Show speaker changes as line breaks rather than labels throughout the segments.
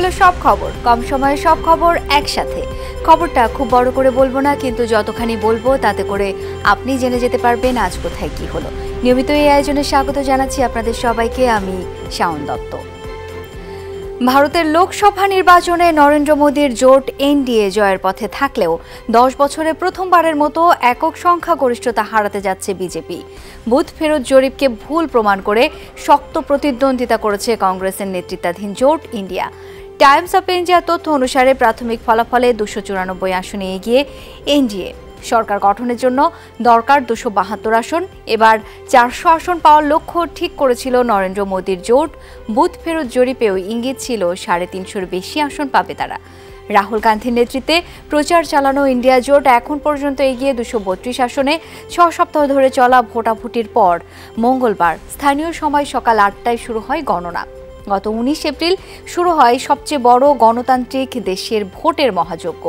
গেল সব খবর, কম সময়ে সব খবর একসাথে। খবরটা খুব বড় করে বলবো না, কিন্তু যতখানি বলবো তাতে করে আপনি জেনে যেতে পারবেন আজ কোথায় কি হলো। নিয়মিত এই আয়োজনে স্বাগত জানাচ্ছি আপনাদের সবাইকে, আমি শাওন দত্ত। ভারতের লোকসভা নির্বাচনে নরেন্দ্র মোদীর জোট এনডিএ জয়ের পথে থাকলেও 10 বছরে প্রথমবারের মতো একক সংখ্যাগরিষ্ঠতা হারাতে যাচ্ছে বিজেপি। বুথ ফেরত জরিপকে ভুল প্রমাণ করে শক্ত প্রতিদ্বন্দ্বিতা করেছে কংগ্রেসের নেতৃত্বাধীন জোট ইন্ডিয়া। টাইমস অফ ইন্ডিয়ার তথ্য অনুসারে প্রাথমিক ফলাফলে 294 আসনে এগিয়ে এনডিএ। সরকার গঠনের জন্য দরকার 272 আসন। এবার 400 আসন পাওয়ার লক্ষ্য ঠিক করেছিল নরেন্দ্র মোদীর জোট। বুথ ফেরত জরিপেও ইঙ্গিত ছিল 350-র বেশি আসন পাবে তারা। রাহুল গান্ধীর নেতৃত্বে প্রচার চালানো ইন্ডিয়া জোট এখন পর্যন্ত এগিয়ে 232 আসনে। 6 সপ্তাহ ধরে চলা ভোটাভুটির পর মঙ্গলবার স্থানীয় সময় সকাল 8টায় শুরু হয় গণনা। গত 19 এপ্রিল শুরু হয় সবচেয়ে বড় গণতান্ত্রিক দেশের ভোটের মহাযজ্ঞ।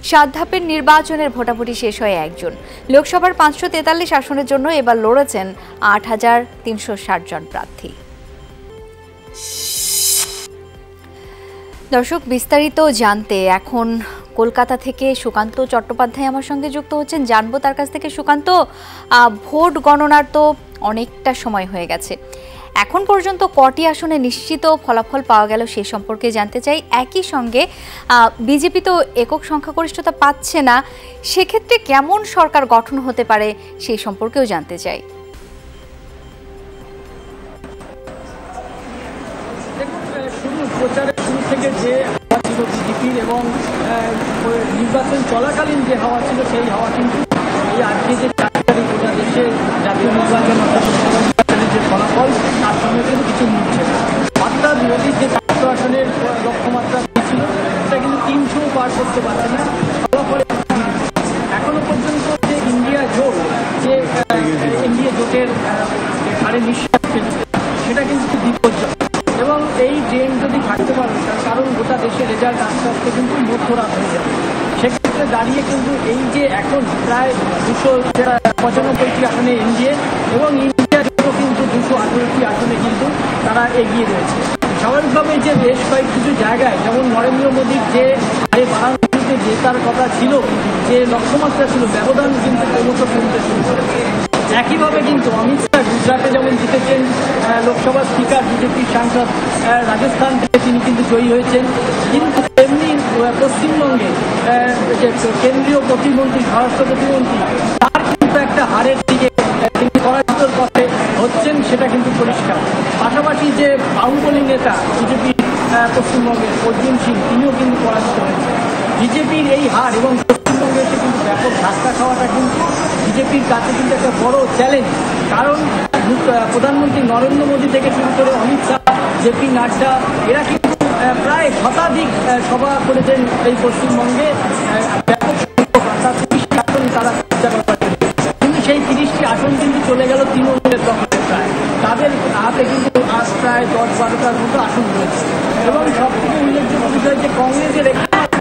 7 ধাপের নির্বাচনের ভোটাভুটি শেষ হয় 1 জুন। লোকসভার 543 আসনের জন্য এবার লড়েছেন 8,360 জন প্রার্থী। দর্শক, বিস্তারিত জানতে এখন কলকাতা থেকে সুকান্ত চট্টোপাধ্যায় আমার সঙ্গে যুক্ত হচ্ছেন। জানবো তার কাছ থেকে। সুকান্ত, ভোট গণনার তো অনেকটা সময় হয়ে গেছে, এখন পর্যন্ত কটি আসনে নিশ্চিত ফলাফল পাওয়া গেল সে সম্পর্কে জানতে চাই। একই সঙ্গে বিজেপি তো একক সংখ্যাগরিষ্ঠতা পাচ্ছে না, সেক্ষেত্রে কেমন সরকার গঠন হতে পারে সেই সম্পর্কেও জানতে চাই।
প্রচারের শুরু থেকে যে হাওয়া ছিল বিজেপির এবং নির্বাচন চলাকালীন যে হাওয়া ছিল সেই হাওয়া কিন্তু এই আজকে যে 4 তারিখ গোটা দেশে জাতীয় নির্বাচন যে ফলাফল তার সঙ্গে কিন্তু কিছু মিলছে না। অর্থাৎ মোদীর যে 400 আসনের লক্ষ্যমাত্রা ছিল সেটা কিন্তু 300 পার করতে পারছে না। ফলাফলে এখনো পর্যন্ত যে ইন্ডিয়া জোট, যে এনডিএ জোটের হারে নিঃশ্বাস ফেলছে সেটা কিন্তু বিপর্যয়। এবং এই ট্রেন যদি থাকতে পারে, তার কারণ গোটা দেশের রেজাল্ট আস্তে আস্তে কিন্তু মধ্যরাত হয়ে যাবে। সেক্ষেত্রে দাঁড়িয়ে কিন্তু এই যে এখন প্রায় 295টি আসনে এনডিএ এবং ইন্ডিয়া জোটও কিন্তু 218টি আসনে কিন্তু তারা এগিয়ে রয়েছে। স্বাভাবিকভাবে যে বেশ কিছু জায়গায়, যেমন নরেন্দ্র মোদীর যে হারে বারাণসীতে জেতার কথা ছিল, যে লক্ষ্যমাত্রা ছিল, ব্যবধান কিন্তু ক্রমশ কমতে শুরু করেছে। একইভাবে কিন্তু অমিত শাহ গুজরাটে যেমন জিতেছেন, লোকসভার স্পিকার বিজেপির সাংসদ রাজস্থান থেকে তিনি কিন্তু জয়ী হয়েছেন, কিন্তু তেমনি পশ্চিমবঙ্গে যে কেন্দ্রীয় প্রতিমন্ত্রী, স্বরাষ্ট্র প্রতিমন্ত্রী, তার কিন্তু একটা হারের দিকে তিনি পরাজিতর পথে হচ্ছেন, সেটা কিন্তু পরিষ্কার। পাশাপাশি যে বাহুবলী নেতা বিজেপি পশ্চিমবঙ্গের অর্জুন সিং, তিনিও কিন্তু পরাজিত হয়েছেন। বিজেপির এই হার এবং পশ্চিমবঙ্গে এসে কিন্তু ব্যাপক ধাক্কা খাওয়াটা কিন্তু বিজেপির কাছে কিন্তু একটা বড় চ্যালেঞ্জ। কারণ প্রধানমন্ত্রী নরেন্দ্র মোদী থেকে শুরু করে অমিত শাহ, জেপি নাড্ডা, এরা কিন্তু প্রায় শতাধিক সভা করেছেন এই পশ্চিমবঙ্গে। ব্যাপক সংখ্যক অর্থাৎ 30টি আসন তারা প্রচার করেন, কিন্তু সেই 30টি আসন কিন্তু চলে গেল তৃণমূলের দখলে। প্রায় তাদের হাতে কিন্তু আজ প্রায় 10-12টার মতো আসন রয়েছে। এবং সবথেকে উল্লেখযোগ্য বিষয় যে কংগ্রেসের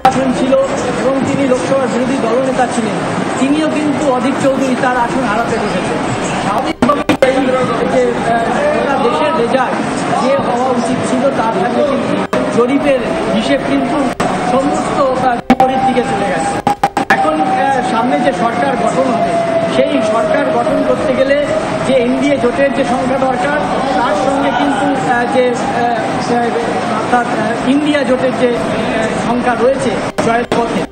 আসন ছিল এবং তিনি লোকসভার বিরোধী দলনেতা ছিলেন, তিনিও কিন্তু অধীর চৌধুরী তার আসন হারাতে বসেছেন। স্বাভাবিকভাবেই এই যে দেশের রেজাল্ট যে হওয়া উচিত ছিল তার সাথে কিন্তু জরিপের হিসেব কিন্তু সমস্ত বিপরীত দিকে চলে গেছে। এখন সামনে যে সরকার গঠন হবে, সেই সরকার গঠন করতে গেলে যে এনডিএ জোটের যে সংখ্যা দরকার, তার সঙ্গে কিন্তু যে অর্থাৎ ইন্ডিয়া জোটের যে সংখ্যা রয়েছে জয়ের পথে,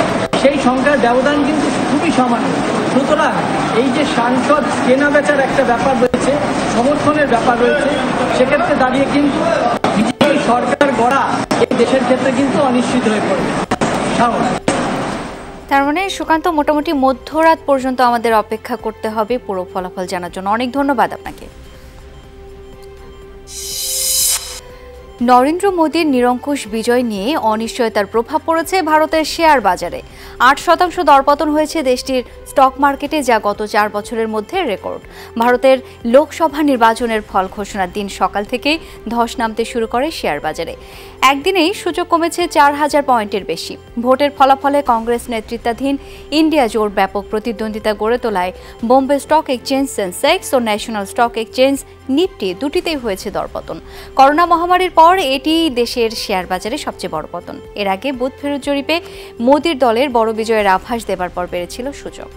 সেই সংখ্যার ব্যবধান কিন্তু খুবই সামান্য। সুতরাং এই যে সাংসদ কেনা বেচার একটা ব্যাপার রয়েছে, সমর্থনের ব্যাপার রয়েছে, সেক্ষেত্রে দাঁড়িয়ে কিন্তু বিজেপি সরকার গড়া এই দেশের ক্ষেত্রে কিন্তু অনিশ্চিত হয়ে পড়বে।
তার মানে সুকান্ত, মোটামুটি মধ্যরাত পর্যন্ত আমাদের অপেক্ষা করতে হবে পুরো ফলাফল জানার জন্য। অনেক ধন্যবাদ আপনাকে। নরেন্দ্র মোদীর নিরঙ্কুশ বিজয় নিয়ে অনিশ্চয়তার প্রভাব পড়েছে ভারতের শেয়ার বাজারে। 8% দরপতন হয়েছে দেশটির স্টক মার্কেটে, যা গত 4 বছরের মধ্যে রেকর্ড। ভারতের লোকসভা নির্বাচনের ফল ঘোষণার দিন সকাল থেকেই ধস নামতে শুরু করে শেয়ার বাজারে। একদিনেই সূচক কমেছে 4000 পয়েন্টের বেশি। ভোটের ফলাফলে কংগ্রেস নেতৃত্বাধীন ইন্ডিয়া জোট ব্যাপক প্রতিদ্বন্দ্বিতা গড়ে তোলায় বোম্বে স্টক এক্সচেঞ্জ সেন্সেক্স ও ন্যাশনাল স্টক এক্সচেঞ্জ নিফটি দুটিতেই হয়েছে দরপতন। করোনা মহামারীর পর এটি দেশের শেয়ার বাজারে সবচেয়ে বড় পতন। এর আগে বুথ ফেরত জরিপে মোদির দলের বড় বিজয়ের আভাস দেবার পর বেড়েছিল সূচক।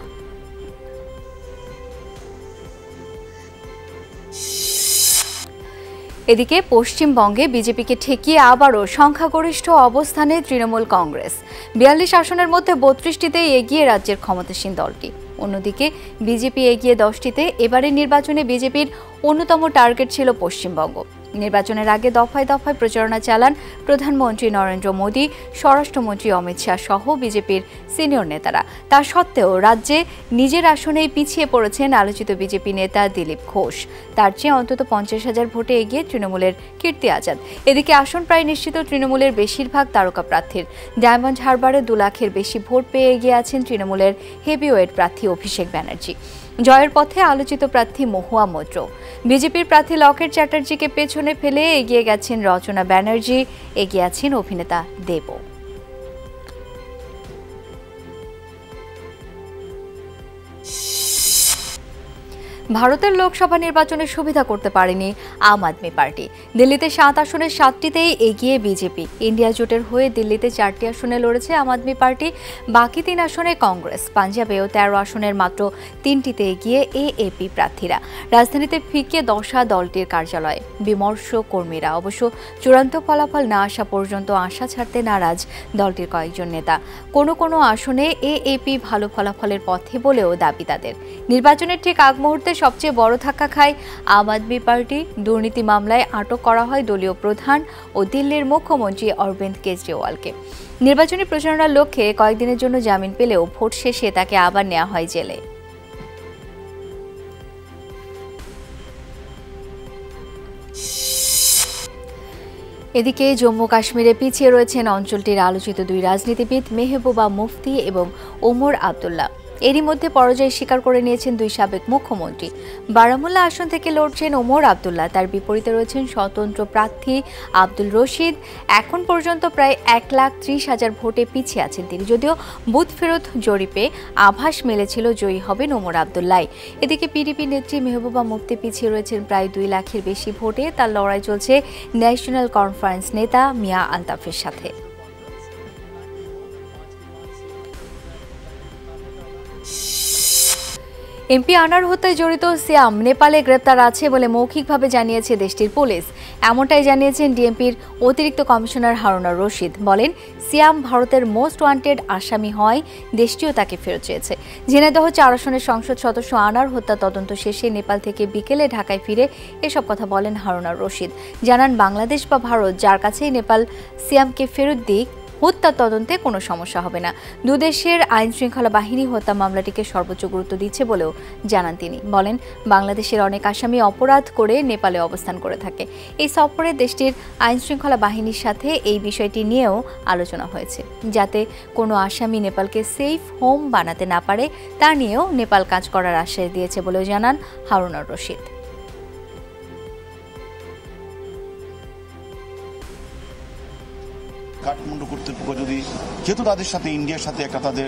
এদিকে পশ্চিমবঙ্গে বিজেপিকে ঠেকিয়ে আবারও সংখ্যাগরিষ্ঠ অবস্থানে তৃণমূল কংগ্রেস। 42 আসনের মধ্যে 32টিতে এগিয়ে রাজ্যের ক্ষমতাসীন দলটি। অন্যদিকে বিজেপি এগিয়ে 10টিতে। এবারের নির্বাচনে বিজেপির অন্যতম টার্গেট ছিল পশ্চিমবঙ্গ। নির্বাচনের আগে দফায় দফায় প্রচারণা চালান প্রধানমন্ত্রী নরেন্দ্র মোদী, স্বরাষ্ট্রমন্ত্রী অমিত শাহ সহ বিজেপির সিনিয়র নেতারা। তা সত্ত্বেও রাজ্যে নিজের আসনেই পিছিয়ে পড়েছেন আলোচিত বিজেপি নেতা দিলীপ ঘোষ। তার চেয়ে অন্তত 50,000 ভোটে এগিয়ে তৃণমূলের কীর্তি আজাদ। এদিকে আসন প্রায় নিশ্চিত তৃণমূলের বেশিরভাগ তারকা প্রার্থীর। ডায়মন্ড হারবারে 2 লাখের বেশি ভোট পেয়ে এগিয়ে আছেন তৃণমূলের হেভিওয়েট প্রার্থী অভিষেক ব্যানার্জি। জয়ের পথে আলোচিত প্রার্থী মহুয়া মৈত্র। বিজেপির প্রার্থী লকেট চ্যাটার্জিকে পেছনে ফেলে এগিয়ে গেছেন রচনা ব্যানার্জি, এগিয়ে আছেন অভিনেতা দেব। ভারতের লোকসভা নির্বাচনের সুবিধা করতে পারেনি আম আদমি পার্টি। দিল্লিতে 7 আসনের 7টিতেই এগিয়ে বিজেপি। ইন্ডিয়া জোটের হয়ে দিল্লিতে 4টি আসনে লড়েছে আম আদমি পার্টি, বাকি 3 আসনে কংগ্রেস। পাঞ্জাবেও 13 আসনের মাত্র 3টিতে এগিয়ে এএপি প্রার্থীরা। রাজধানীতে ফিকে দশা দলটির কার্যালয়ে বিমর্ষ কর্মীরা। অবশ্য চূড়ান্ত ফলাফল না আসা পর্যন্ত আশা ছাড়তে নারাজ দলটির কয়েকজন নেতা। কোনো আসনে এএপি ভালো ফলাফলের পথে বলেও দাবি তাদের। নির্বাচনের ঠিক আগ মুহূর্তে সবচেয়ে বড় ধাক্কা খায় আম আদমি পার্টি। দুর্নীতি মামলায় আটক করা হয় দলীয় প্রধান ও দিল্লির মুখ্যমন্ত্রী অরবিন্দ কেজরিওয়ালকে। নির্বাচনী প্রচারণার লক্ষ্যে কয়েকদিনের জন্য জামিন পেলেও ভোট শেষে তাকে আবার নেওয়া হয় জেলে। এদিকে জম্মু কাশ্মীরে পিছিয়ে রয়েছেন অঞ্চলটির আলোচিত 2 রাজনীতিবিদ মেহবুবা মুফতি এবং ওমর আবদুল্লাহ। এরই মধ্যে পরাজয় স্বীকার করে নিয়েছেন 2 সাবেক মুখ্যমন্ত্রী। বারামুল্লা আসন থেকে লড়ছেন ওমর আবদুল্লাহ। তার বিপরীতে রয়েছেন স্বতন্ত্র প্রার্থী আব্দুল রশিদ। এখন পর্যন্ত প্রায় 1,30,000 ভোটে পিছিয়ে আছেন তিনি। যদিও বুথ ফেরত জরিপে আভাস মিলেছিল জয়ী হবেন ওমর আবদুল্লাহ। এদিকে পিডিপি নেত্রী মেহবুবা মুফতি পিছিয়ে রয়েছেন প্রায় 2 লাখের বেশি ভোটে। তার লড়াই চলছে ন্যাশনাল কনফারেন্স নেতা মিয়া আলতাফের সাথে। এমপি আনার হত্যায় জড়িত সিয়াম নেপালে গ্রেপ্তার আছে বলে মৌখিকভাবে জানিয়েছে দেশটির পুলিশ। এমনটাই জানিয়েছেন ডিএমপির অতিরিক্ত কমিশনার হারুনা রশিদ। বলেন, সিয়াম ভারতের মোস্ট ওয়ান্টেড আসামি হয়, দেশটিও তাকে ফেরত চেয়েছে। ঝিনাইদহ 4 আসনের সংসদ সদস্য আনার হত্যা তদন্ত শেষে নেপাল থেকে বিকেলে ঢাকায় ফিরে এসব কথা বলেন হারুনা রশিদ। জানান, বাংলাদেশ বা ভারত যার কাছেই নেপাল সিয়ামকে ফেরত দিক, হত্যা তদন্তে কোনো সমস্যা হবে না। দুদেশের আইন শৃঙ্খলা বাহিনী হত্যা মামলাটিকে সর্বোচ্চ গুরুত্ব দিচ্ছে বলেও জানান তিনি। বলেন, বাংলাদেশের অনেক আসামি অপরাধ করে নেপালে অবস্থান করে থাকে। এই সফরে দেশটির আইন শৃঙ্খলা বাহিনীর সাথে এই বিষয়টি নিয়েও আলোচনা হয়েছে, যাতে কোনো আসামি নেপালকে সেফ হোম বানাতে না পারে তা নিয়েও নেপাল কাজ করার আশ্বাস দিয়েছে বলেও জানান হারুনা রশিদ।
কাঠমান্ডু কর্তৃপক্ষ যদি, যেহেতু তাদের সাথে ইন্ডিয়ার সাথে একটা তাদের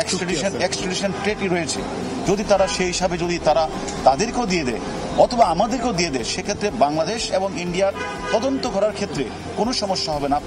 এক্সট্রাডিশন ট্রিটি রয়েছে, যদি তারা সেই হিসাবে যদি তারা তাদেরকেও দিয়ে দেয় অথবা আমাদেরকেও দিয়ে দেয়, সেক্ষেত্রে বাংলাদেশ এবং ইন্ডিয়ার তদন্ত করার ক্ষেত্রে কোনো সমস্যা হবে না।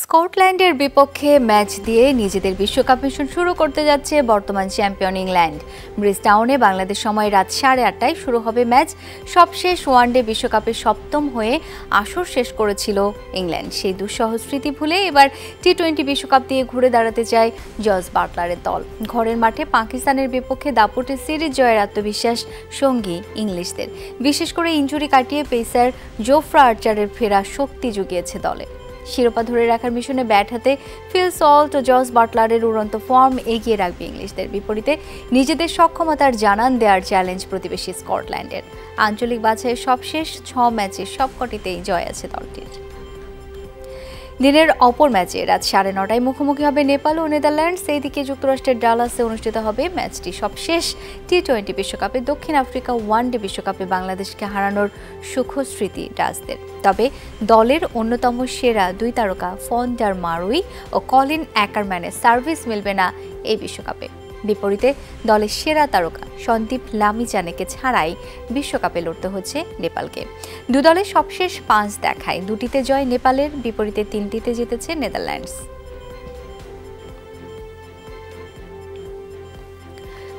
স্কটল্যান্ডের বিপক্ষে ম্যাচ দিয়ে নিজেদের বিশ্বকাপ মিশন শুরু করতে যাচ্ছে বর্তমান চ্যাম্পিয়ন ইংল্যান্ড। ব্রিজটাউনে বাংলাদেশ সময় রাত 8:30টায় শুরু হবে ম্যাচ। সবশেষ ওয়ানডে বিশ্বকাপে 7ম হয়ে আসর শেষ করেছিল ইংল্যান্ড। সেই দুঃসহ স্মৃতি ভুলে এবার টি-20 বিশ্বকাপ দিয়ে ঘুরে দাঁড়াতে চায় জস বাটলারের দল। ঘরের মাঠে পাকিস্তানের বিপক্ষে দাপুটে সিরিজ জয়ের আত্মবিশ্বাস সঙ্গী ইংলিশদের। বিশেষ করে ইনজুরি কাটিয়ে পেসার জোফ্রা আর্চারের ফেরা শক্তি জুগিয়েছে দলে। শিরোপা ধরে রাখার মিশনে ব্যাট হাতে ফিল সল্ট ও জস বাটলারের উড়ন্ত ফর্ম এগিয়ে রাখবে ইংলিশদের। বিপরীতে নিজেদের সক্ষমতার জানান দেওয়ার চ্যালেঞ্জ প্রতিবেশী স্কটল্যান্ডের। আঞ্চলিক বাছাইয়ের সবশেষ 6 ম্যাচে সবকটিতেই জয় আছে দলটির। দিনের অপর ম্যাচে রাত 9:30টায় মুখোমুখি হবে নেপাল ও নেদারল্যান্ডস। এইদিকে যুক্তরাষ্ট্রের ডালাসে অনুষ্ঠিত হবে ম্যাচটি। সবশেষ টি-20 বিশ্বকাপে দক্ষিণ আফ্রিকা ওয়ানডে বিশ্বকাপে বাংলাদেশকে হারানোর সুখস্মৃতি ডাচদের। তবে দলের অন্যতম সেরা 2 তারকা ফন ডার মারুই ও কলিন অ্যাকারম্যানের সার্ভিস মিলবে না এই বিশ্বকাপে। বিপরীতে দলের সেরা তারকা সন্দীপ লামিচানেকে ছাড়াই বিশ্বকাপে লড়তে হচ্ছে নেপালকে। দু দলের সবশেষ 5 দেখায় 2টিতে জয় নেপালের, বিপরীতে 3টিতে জিতেছে নেদারল্যান্ডস।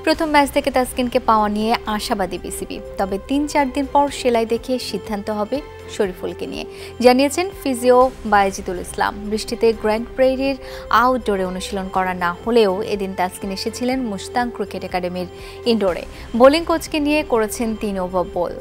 প্রথম ম্যাচ থেকে তাসকিনকে পাওয়া নিয়ে আশাবাদী বিসিবি। তবে 3-4 দিন পর সেলাই দেখে সিদ্ধান্ত হবে শরীফুলকে নিয়ে, জানিয়েছেন ফিজিও বায়েজিদুল ইসলাম। বৃষ্টিতে গ্র্যান্ড প্রেইরির আউটডোরে অনুশীলন করা না হলেও এদিন তাসকিন এসেছিলেন মুস্তাং ক্রিকেট একাডেমির ইনডোরে। বোলিং কোচকে নিয়ে করেছেন 3 ওভার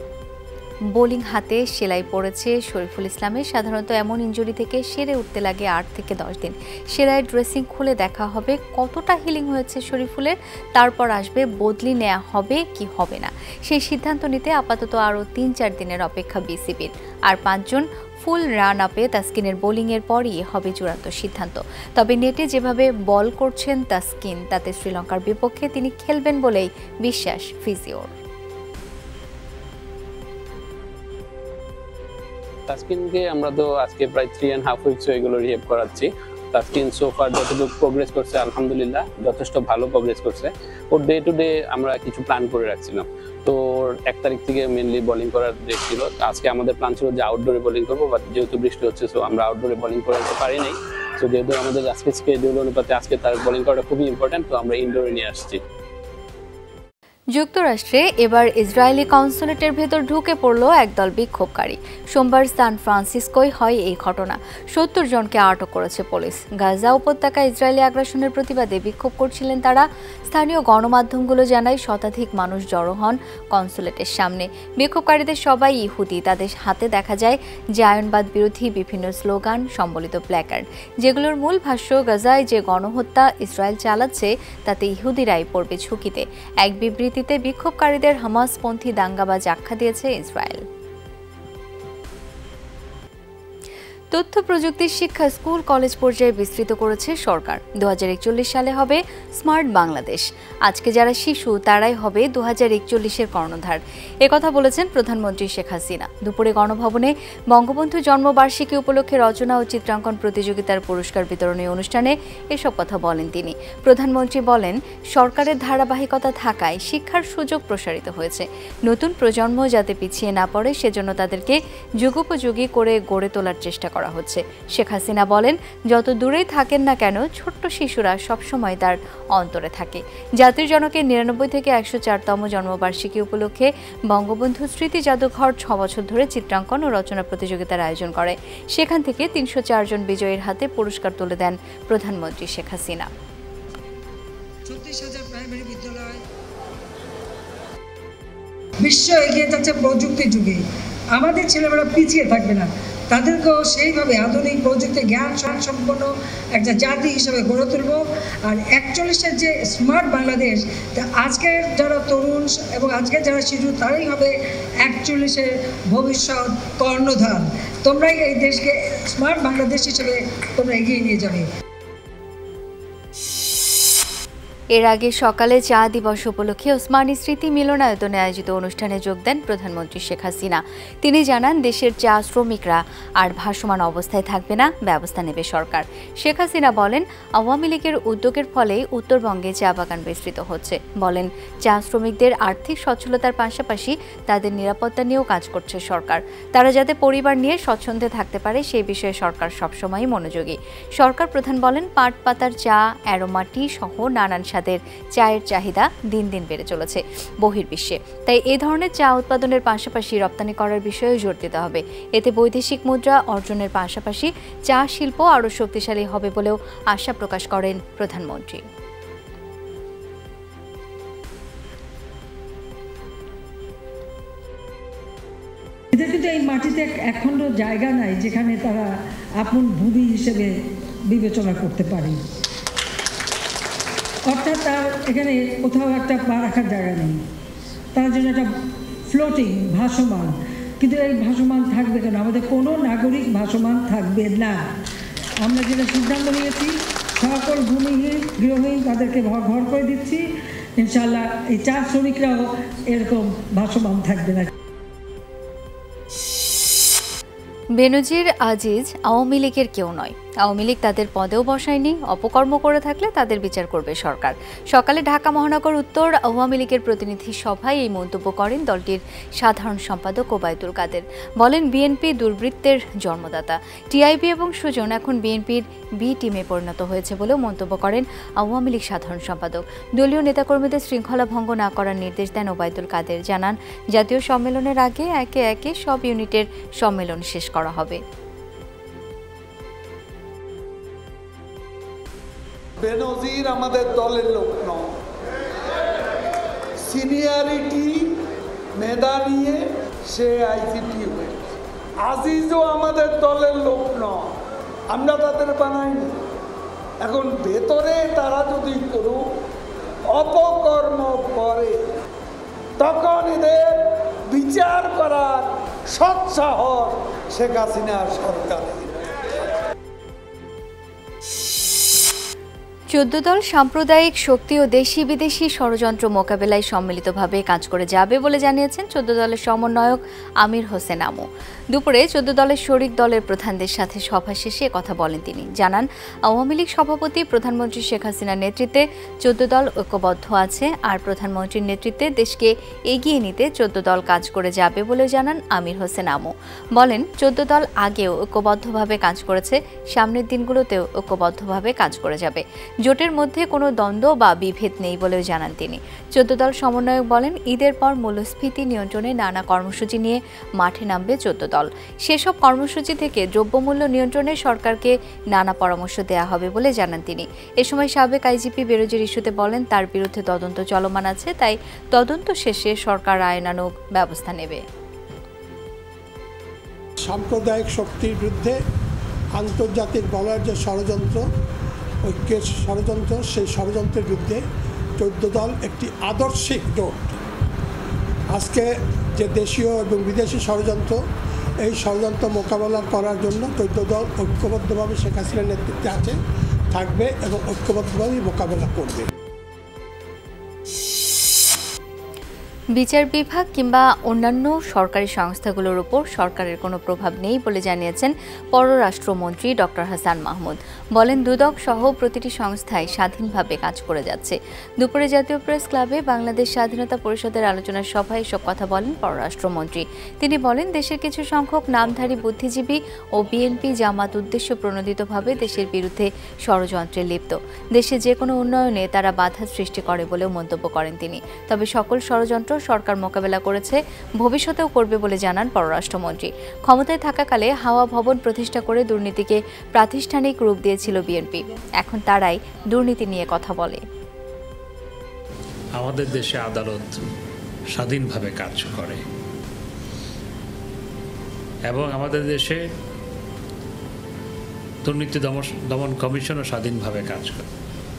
বোলিং হাতে সেলাই পড়েছে শরীফুল ইসলামের। সাধারণত এমন ইনজুরি থেকে সেরে উঠতে লাগে 8 থেকে 10 দিন। সেলাইয়ের ড্রেসিং খুলে দেখা হবে কতটা হিলিং হয়েছে শরীফুলের, তারপর আসবে বদলি নেওয়া হবে কি হবে না। সেই সিদ্ধান্ত নিতে আপাতত আরও 3-4 দিনের অপেক্ষা বিসিবির। আর 5 জন ফুল রান আপে তাসকিনের বোলিংয়ের পরই হবে চূড়ান্ত সিদ্ধান্ত। তবে নেটে যেভাবে বল করছেন তাসকিন, তাতে শ্রীলঙ্কার বিপক্ষে তিনি খেলবেন বলেই বিশ্বাস ফিজিওর।
তাসকিনকে আমরা তো আজকে প্রায় 3.5 উইকস এগুলো রিহেব করাচ্ছি। তাসকিন সোফার যতটুকু প্রোগ্রেস করছে আলহামদুলিল্লাহ যথেষ্ট ভালো প্রোগ্রেস করছে। ওর ডে টু ডে আমরা কিছু প্ল্যান করে রাখছিলাম। তো 1 তারিখ থেকে মেনলি বোলিং করার ডেট ছিল। আজকে আমাদের প্ল্যান ছিল যে আউটডোরে বোলিং করবো, বাট যেহেতু বৃষ্টি হচ্ছে সো আমরা আউটডোরে বোলিং করতে পারি নাই। সো যেহেতু আমাদের আজকে স্কেডিউল অনুপাতে আজকে তার বোলিং করাটা খুবই ইম্পর্টেন্ট, তো আমরা ইনডোরে নিয়ে আসছি।
যুক্তরাষ্ট্রে এবার ইসরায়েলি কনসুলেটের ভেতর ঢুকে পড়ল একদল বিক্ষোভকারী। সোমবার সান ফ্রান্সিসকোয় হয় এই ঘটনা। 70 জনকে আটক করেছে পুলিশ। গাজা উপত্যকায় ইসরায়েলি আগ্রাসনের প্রতিবাদে বিক্ষোভ করছিলেন তারা। স্থানীয় গণমাধ্যমগুলো জানায় শতাধিক মানুষ জড়ো হন কনসুলেটের সামনে। বিক্ষোভকারীদের সবাই ইহুদি। তাদের হাতে দেখা যায় জায়নবাদ বিরোধী বিভিন্ন স্লোগান সম্বলিত প্ল্যাকার্ড, যেগুলোর মূল ভাষ্য গাজায় যে গণহত্যা ইসরায়েল চালাচ্ছে তাতে ইহুদিরাই পড়বে ঝুঁকিতে। এক বিবৃতিতে বিক্ষোভকারীদের হামাসপন্থী দাঙ্গাবাজ আখ্যা দিয়েছে ইসরায়েল। তথ্য প্রযুক্তির শিক্ষা স্কুল কলেজ পর্যায়ে বিস্তৃত করেছে সরকার। 2041 সালে হবে স্মার্ট বাংলাদেশ। আজকে যারা শিশু তারাই হবে 2041-এর কর্ণধার। একথা বলেছেন প্রধানমন্ত্রী শেখ হাসিনা। দুপুরে গণভবনে বঙ্গবন্ধু জন্মবার্ষিকী উপলক্ষে রচনা ও চিত্রাঙ্কন প্রতিযোগিতার পুরস্কার বিতরণী অনুষ্ঠানে এসব কথা বলেন তিনি। প্রধানমন্ত্রী বলেন, সরকারের ধারাবাহিকতা থাকায় শিক্ষার সুযোগ প্রসারিত হয়েছে। নতুন প্রজন্ম যাতে পিছিয়ে না পড়ে সেজন্য তাদেরকে যুগোপযোগী করে গড়ে তোলার চেষ্টা করা হচ্ছে। শেখ হাসিনা বলেন, যত দূরেই থাকেন না কেন ছোট্ট শিশুরা সবসময় তার অন্তরে থাকে। জাতির জনকের 99 থেকে 104তম জন্মবার্ষিকী উপলক্ষে বঙ্গবন্ধু স্মৃতি জাদুঘর 6 বছর ধরে চিত্রাঙ্কন ও রচনা প্রতিযোগিতার আয়োজন করে। সেখান থেকে 304 জন বিজয়ীর হাতে পুরস্কার তুলে দেন প্রধানমন্ত্রী শেখ হাসিনা।
36,000 প্রাইমারি বিদ্যালয়। বিশ্ব এগিয়ে যাচ্ছে প্রযুক্তির যুগে। আমাদের ছেলেমেয়েরা পিছিয়ে থাকবে না, তাদেরকেও সেইভাবে আধুনিক প্রযুক্তি জ্ঞান সম্পন্ন একটা জাতি হিসেবে গড়ে তুলব। আর 41-এর যে স্মার্ট বাংলাদেশ, আজকের যারা তরুণ এবং আজকের যারা শিশু তারাই হবে 41-এর ভবিষ্যৎ কর্ণধার। তোমরাই এই দেশকে স্মার্ট বাংলাদেশ হিসেবে তোমরা এগিয়ে নিয়ে যাবে।
এর আগে সকালে চা দিবস উপলক্ষে ওসমানী স্মৃতি মিলনায়তনে আয়োজিত অনুষ্ঠানে যোগ দেন প্রধানমন্ত্রী শেখ হাসিনা। তিনি জানান, দেশের চা শ্রমিকরা আর ভাসমান অবস্থায় থাকবে না, ব্যবস্থা নেবে সরকার। শেখ হাসিনা বলেন, আওয়ামী লীগের উদ্যোগের ফলেই উত্তরবঙ্গে চা বাগান বিস্তৃত হচ্ছে। বলেন, চা শ্রমিকদের আর্থিক সচ্ছলতার পাশাপাশি তাদের নিরাপত্তা নিয়েও কাজ করছে সরকার। তারা যাতে পরিবার নিয়ে স্বচ্ছন্দে থাকতে পারে সেই বিষয়ে সরকার সবসময়ই মনোযোগী। সরকার প্রধান বলেন, পাট পাতার চা, অ্যারোমা টি সহ নানান স্বাদের চায়ের চাহিদা দিন দিন বেড়ে চলেছে বহির্বিশ্বে। তাই এই ধরনের চা উৎপাদনের পাশাপাশি রপ্তানি করার বিষয়েও জোর দিতে হবে। এতে বৈদেশিক মুদ্রা অর্জনের পাশাপাশি চা শিল্প আরও শক্তিশালী হবে বলেও আশা প্রকাশ করেন প্রধানমন্ত্রী।
এদের কিন্তু এই মাটিতে একখণ্ড জায়গা নাই যেখানে তারা
আপন ভূমি হিসেবে বিবেচনা করতে পারি। অর্থাৎ তার এখানে কোথাও একটা পা রাখার জায়গা নেই, তার জন্য একটা ফ্লোটিং, ভাসমান। কিন্তু এই ভাসমান থাকবে কেন? আমাদের কোনো নাগরিক ভাসমান থাকবে না। আমরা যেটা সিদ্ধান্ত নিয়েছি, সকল ভূমিহীন গৃহহীন তাদেরকে ঘর করে দিচ্ছি। ইনশাআল্লাহ এই 4 শ্রমিকরাও এরকম ভাসমান থাকবে না।
বেনজির আজিজ আওয়ামী লীগের কেউ নয়। আওয়ামী লীগ তাদের পদেও বসায়নি, অপকর্ম করে থাকলে তাদের বিচার করবে সরকার। সকালে ঢাকা মহানগর উত্তর আওয়ামী লীগের প্রতিনিধি সভায় এই মন্তব্য করেন দলটির সাধারণ সম্পাদক ওবায়দুল কাদের। বলেন, বিএনপি দুর্বৃত্তের জন্মদাতা। টিআইবি এবং সুজন এখন বিএনপির বি টিমে পরিণত হয়েছে বলেও মন্তব্য করেন আওয়ামী লীগ সাধারণ সম্পাদক। দলীয় নেতাকর্মীদের শৃঙ্খলা ভঙ্গ না করার নির্দেশ দেন ওবায়দুল কাদের। জানান, জাতীয় সম্মেলনের আগে একে একে সব ইউনিটের সম্মেলন শেষ করা হবে।
বেনজির আমাদের দলের লোক নয়। সিনিয়রিটি মেধা নিয়ে সে আইসিটি হয়েছে। আজিজও আমাদের দলের লোক নয়, আমরা তাদের বানাইনি। এখন ভেতরে তারা যদি কোনো অপকর্ম করে তখন এদের বিচার করার সৎসাহস শেখ হাসিনার সরকারের।
14 দল সাম্প্রদায়িক শক্তি ও দেশি বিদেশি ষড়যন্ত্র মোকাবেলায় সম্মিলিতভাবে কাজ করে যাবে বলে জানিয়েছেন 14 দলের সমন্বয়ক আমির হোসেন আমু। দুপুরে 14 দলের শরিক দলের প্রধানদের সাথে সভা শেষে কথা বলেন তিনি। জানান, আওয়ামী লীগ সভাপতি প্রধানমন্ত্রী শেখ হাসিনার নেতৃত্বে 14 দল ঐক্যবদ্ধ আছে, আর প্রধানমন্ত্রীর নেতৃত্বে দেশকে এগিয়ে নিতে 14 দল কাজ করে যাবে বলে জানান আমির হোসেন আমু। বলেন, 14 দল আগেও ঐক্যবদ্ধভাবে কাজ করেছে, সামনের দিনগুলোতেও ঐক্যবদ্ধভাবে কাজ করে যাবে। জোটের মধ্যে কোনো দ্বন্দ্ব বা বিভেদ নেই বলেও জানান তিনি। 14 দল সমন্বয়ক বলেন, ঈদের পর মূল্যস্ফীতি নিয়ন্ত্রণে নানা কর্মসূচি নিয়ে মাঠে নামবে 14 দল। সেসব কর্মসূচি থেকে দ্রব্যমূল্য নিয়ন্ত্রণে সরকারকে নানা পরামর্শ দেওয়া হবে বলে জানান তিনি। এ সময় সাবেক আইজিপি বেনজির ইস্যুতে বলেন, তার বিরুদ্ধে তদন্ত চলমান আছে, তাই তদন্ত শেষে সরকার আইনানুগ ব্যবস্থা নেবে।
সাম্প্রদায়িক শক্তির বিরুদ্ধে আন্তর্জাতিক বলয়ের যে ষড়যন্ত্র, ঐক্যের ষড়যন্ত্র, সেই ষড়যন্ত্রের বিরুদ্ধে 14 দল একটি আদর্শিক জোট। আজকে যে দেশীয় এবং বিদেশি ষড়যন্ত্র, এই ষড়যন্ত্র মোকাবেলা করার জন্য 14 দল ঐক্যবদ্ধভাবে শেখ হাসিনার নেতৃত্বে আছে, থাকবে এবং ঐক্যবদ্ধভাবেই মোকাবেলা করবে।
বিচার বিভাগ কিংবা অন্যান্য সরকারি সংস্থাগুলোর উপর সরকারের কোনো প্রভাব নেই বলে জানিয়েছেন পররাষ্ট্রমন্ত্রী ডক্টর হাসান মাহমুদ। বলেন, দুদক সহ প্রতিটি সংস্থায় স্বাধীনভাবে কাজ করে যাচ্ছে। দুপুরে জাতীয় প্রেস ক্লাবে বাংলাদেশ স্বাধীনতা পরিষদের আলোচনা সভায় এসব কথা বলেন পররাষ্ট্রমন্ত্রী। তিনি বলেন, দেশের কিছু সংখ্যক নামধারী বুদ্ধিজীবী ও বিএনপি জামাত উদ্দেশ্য প্রণোদিতভাবে দেশের বিরুদ্ধে ষড়যন্ত্রে লিপ্ত। দেশে যে কোনো উন্নয়নে তারা বাধা সৃষ্টি করে বলেও মন্তব্য করেন তিনি। তবে সকল ষড়যন্ত্র সরকার মোকাবেলা করেছে, ভবিষ্যতেও করবে বলে জানান পররাষ্ট্রমন্ত্রী। ক্ষমতায় থাকাকালে হাওয়া ভবন প্রতিষ্ঠা করে দুর্নীতিকে প্রাতিষ্ঠানিক রূপ দিয়েছিল বিএনপি। এখন তারাই দুর্নীতি নিয়ে কথা বলে।
আমাদের দেশে আদালত স্বাধীনভাবে কাজ করে এবং আমাদের দেশে দুর্নীতি দমন কমিশনও স্বাধীনভাবে কাজ করে।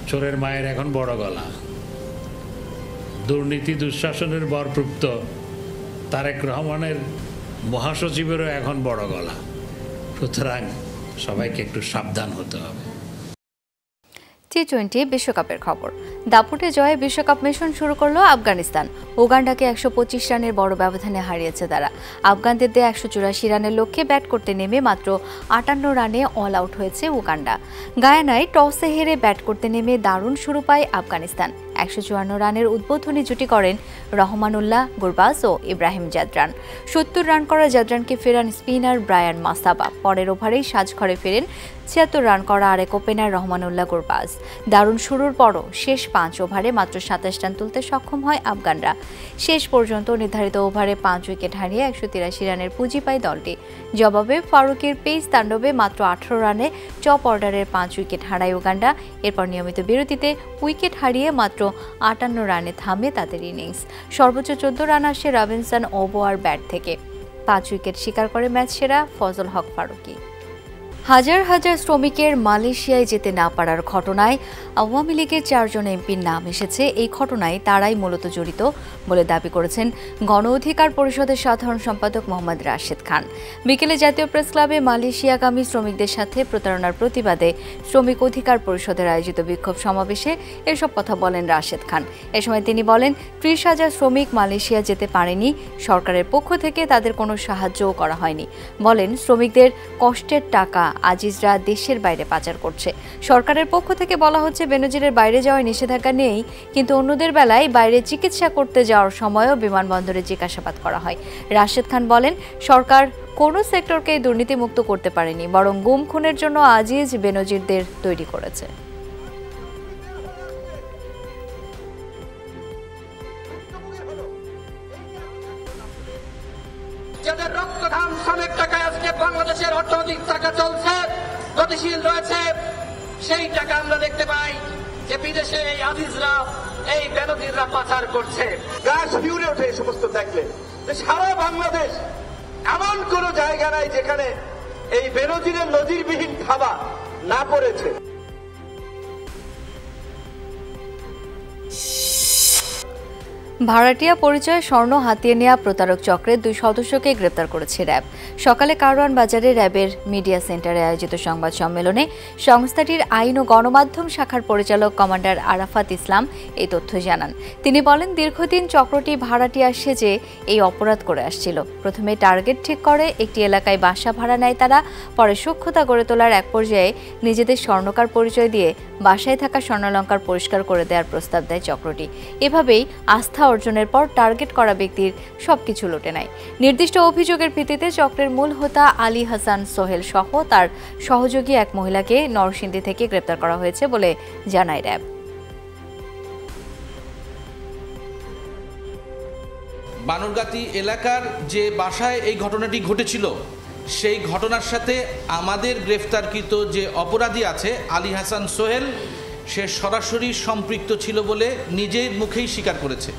চোরের মায়ের এখন বড় গলা। দুর্নীতি দুঃশাসনের বরপ্রাপ্ত তারেক রহমানের মহাসচিবেরও এখন বড় গলা। সুতরাং সবাইকে একটু সাবধান হতে হবে।
টি-20 বিশ্বকাপের খবর। দাপুটে জয়ে বিশ্বকাপ মিশন শুরু করলো আফগানিস্তান। উগান্ডাকে 125 রানের বড় ব্যবধানে হারিয়েছে তারা। আফগানদের দিয়ে 184 রানের লক্ষ্যে ব্যাট করতে নেমে মাত্র 58 রানে অল আউট হয়েছে উগান্ডা। গায়ানায় টসে হেরে ব্যাট করতে নেমে দারুণ শুরু পায় আফগানিস্তান। 154 রানের উদ্বোধনী জুটি করেন রহমানুল্লাহ গুরবাজ ও ইব্রাহিম জাদরান। 70 রান করা জাদরানকে ফেরান স্পিনার ব্রায়ান মাসাবা। পরের ওভারেই সাজঘরে ফেরেন 76 রান করা আরেক ওপেনার রহমানুল্লাহ গুরবাজ। দারুণ শুরুর পরও শেষ 5 ওভারে মাত্র 27 রান তুলতে সক্ষম হয় আফগানরা। শেষ পর্যন্ত নির্ধারিত ওভারে 5 উইকেট হারিয়ে 183 রানের পুঁজি পায় দলটি। জবাবে ফারুকের পেস তাণ্ডবে মাত্র 18 রানে টপ অর্ডারের 5 উইকেট হারায় উগান্ডা। এরপর নিয়মিত বিরতিতে উইকেট হারিয়ে মাত্র 58 রানে থামে তাদের ইনিংস। সর্বোচ্চ 14 রান আসে রবিনসন ওবোয়ার ব্যাট থেকে। 5 উইকেট শিকার করে ম্যাচ সেরা ফজল হক ফারুকী। হাজার হাজার শ্রমিকের মালয়েশিয়ায় যেতে না পারার ঘটনায় আওয়ামী লীগের 4 জন এমপির নাম এসেছে। এই ঘটনায় তারাই মূলত জড়িত বলে দাবি করেছেন গণ অধিকার পরিষদের সাধারণ সম্পাদক মোহাম্মদ রাশেদ খান। বিকেলে জাতীয় প্রেস ক্লাবে মালয়েশিয়াগামী শ্রমিকদের সাথে প্রতারণার প্রতিবাদে শ্রমিক অধিকার পরিষদের আয়োজিত বিক্ষোভ সমাবেশে এসব কথা বলেন রাশেদ খান। এ সময় তিনি বলেন, 30,000 শ্রমিক মালয়েশিয়া যেতে পারেনি, সরকারের পক্ষ থেকে তাদের কোনো সাহায্যও করা হয়নি। বলেন, শ্রমিকদের কষ্টের টাকা আজিজরা দেশের বাইরে পাচার করছে। সরকারের পক্ষ থেকে বলা হচ্ছে বেনজিরের বাইরে যাওয়ার নিষেধাজ্ঞা নেই, কিন্তু অন্যদের বেলায় বাইরে চিকিৎসা করতে যাওয়ার সময়ও বিমানবন্দরে জিজ্ঞাসাবাদ করা হয়। রাশেদ খান বলেন, সরকার কোনো সেক্টরকে দুর্নীতিমুক্ত করতে পারেনি, বরং গুম খুনের জন্য আজিজ বেনজিরদের তৈরি করেছে।
যাদের রক্তঘাম শ্রমিক টাকায় আজকে বাংলাদেশের অর্থনৈতিক চাকা চলছে, গতিশীল রয়েছে, সেই টাকা আমরা দেখতে পাই যে বিদেশে এই আজিজরা, এই বেনজিররা পাচার করছে।
গাছ শিউরে ওঠে এই সমস্ত দেখলে। সারা বাংলাদেশ এমন কোন জায়গা নাই যেখানে এই বেনজিরের নজিরবিহীন খাবার না পড়েছে।
ভাড়াটিয়া পরিচয়ে স্বর্ণ হাতিয়ে নেওয়া প্রতারক চক্রের 2 সদস্যকে গ্রেপ্তার করেছে র্যাব। সকালে কারওয়ান বাজারে র্যাবের মিডিয়া সেন্টারে আয়োজিত সংবাদ সম্মেলনে সংস্থাটির আইন ও গণমাধ্যম শাখার পরিচালক কমান্ডার আরাফাত ইসলাম এই তথ্য জানান। তিনি বলেন, দীর্ঘদিন চক্রটি ভাড়াটিয়া সেজে এই অপরাধ করে আসছিল। প্রথমে টার্গেট ঠিক করে একটি এলাকায় বাসা ভাড়া নেয় তারা, পরে সূক্ষ্মতা গড়ে তোলার এক পর্যায়ে নিজেদের স্বর্ণকার পরিচয় দিয়ে বাসায় থাকা স্বর্ণালঙ্কার পরিষ্কার করে দেওয়ার প্রস্তাব দেয় চক্রটি। এভাবেই আস্থা অর্জনের পর টার্গেট করা ব্যক্তির সবকিছু লুটে নেয়। নির্দিষ্ট অভিযোগের ভিত্তিতে চক্রের মূল হোতা আলী হাসান সোহেল সহ তার সহযোগী এক মহিলাকে নরসিংদী থেকে গ্রেপ্তার করা হয়েছে বলে জানায় র্যাব।
বানরগাতি এলাকার যে বাসায় এই ঘটনাটি ঘটেছিল, সেই ঘটনার সাথে আমাদের গ্রেফতারকৃত যে অপরাধী আছে আলী হাসান সোহেল, সে সরাসরি সম্পৃক্ত ছিল বলে নিজের মুখেই স্বীকার করেছে।